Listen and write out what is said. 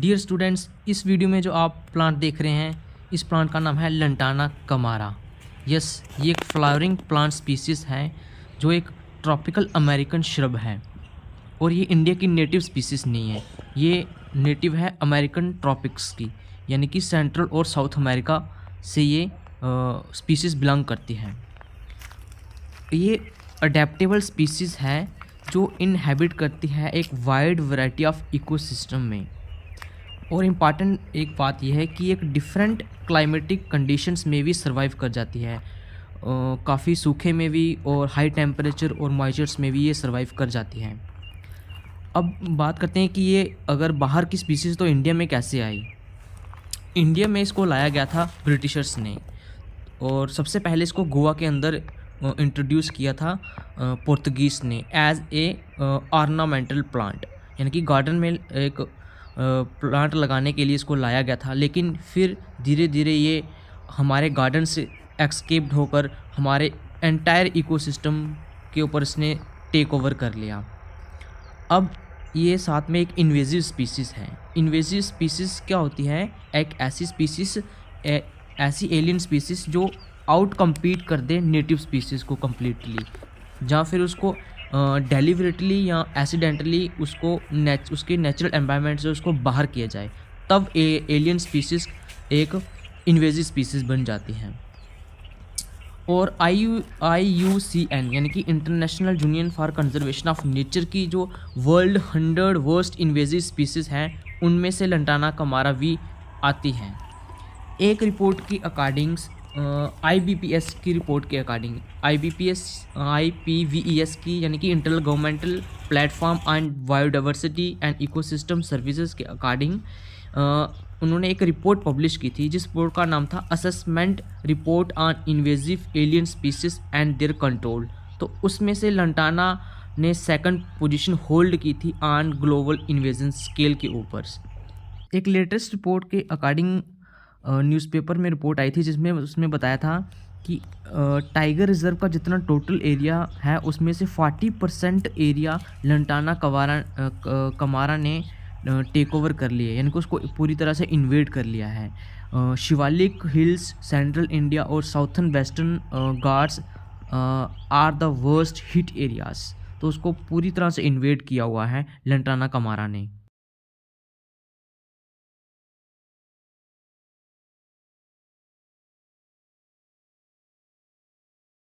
Dear students, इस video में जो आप प्लांट देख रहे हैं, इस प्लांट का नाम है लंटाना कमारा। यस, ये एक फ्लावरिंग प्लांट स्पीसीज़ है जो एक ट्रॉपिकल अमेरिकन श्रब है और ये इंडिया की नेटिव स्पीसीज़ नहीं है। ये नेटिव है अमेरिकन ट्रॉपिक्स की, यानी कि सेंट्रल और साउथ अमेरिका से ये स्पीसीज़ बिलोंग करती है। ये अडेप्टेबल स्पीसीज़ है जो इनहेबिट करती है एक वाइड वैरायटी ऑफ इकोसिस्टम में। और इम्पॉर्टेंट एक बात यह है कि एक डिफरेंट क्लाइमेटिक कंडीशंस में भी सर्वाइव कर जाती है। काफ़ी सूखे में भी और हाई टेम्परेचर और मॉइस्चर्स में भी ये सर्वाइव कर जाती हैं। अब बात करते हैं कि ये अगर बाहर की स्पीसीज़ तो इंडिया में कैसे आई। इंडिया में इसको लाया गया था ब्रिटिशर्स ने, और सबसे पहले इसको गोवा के अंदर इंट्रोड्यूस किया था पोर्तुगीज़ ने एज ए ऑर्नामेंटल प्लांट, यानी कि गार्डन में एक प्लांट लगाने के लिए इसको लाया गया था। लेकिन फिर धीरे धीरे ये हमारे गार्डन से एक्सकेप्ड होकर हमारे एंटायर इकोसिस्टम के ऊपर इसने टेक ओवर कर लिया। अब ये साथ में एक इन्वेजिव स्पीसीज़ है। इन्वेजिव स्पीसीज़ क्या होती है? एक ऐसी स्पीसीज़, ऐसी एलियन स्पीसीज़ जो आउट कम्पीट कर दे नेटिव स्पीसीज़ को कम्प्लीटली, जहाँ फिर उसको डेलिबरेटली या एक्सीडेंटली उसको उसके नेचुरल एनवायरनमेंट से उसको बाहर किया जाए, तब एलियन स्पीसीज़ एक इन्वेजिव स्पीसीज़ बन जाती हैं। और IUCN यानी कि international union for conservation of nature की जो वर्ल्ड 100 वर्स्ट इन्वेजिव स्पीसीज़ हैं, उनमें से लंटाना कमारा भी आती हैं। एक रिपोर्ट की अकॉर्डिंग IBPS की रिपोर्ट के अकॉर्डिंग, IPVES की यानी कि inter governmental platform on biodiversity and ecosystem services के अकॉर्डिंग उन्होंने एक रिपोर्ट पब्लिश की थी, जिस रिपोर्ट का नाम था assessment report on invasive alien species and their control. तो उसमें से लंटाना ने सेकंड पोजीशन होल्ड की थी ऑन ग्लोबल इन्वेजन स्केल के ऊपर। एक लेटेस्ट रिपोर्ट के अकॉर्डिंग न्यूज़पेपर में रिपोर्ट आई थी, जिसमें उसमें बताया था कि टाइगर रिजर्व का जितना टोटल एरिया है उसमें से 40% एरिया लंटाना कमारा ने टेक ओवर कर लिया है, यानी कि उसको पूरी तरह से इन्वेड कर लिया है। शिवालिक हिल्स, सेंट्रल इंडिया और southern Western Ghats are the worst hit areas. तो उसको पूरी तरह से इन्वेड किया हुआ है लंटाना कमारा ने।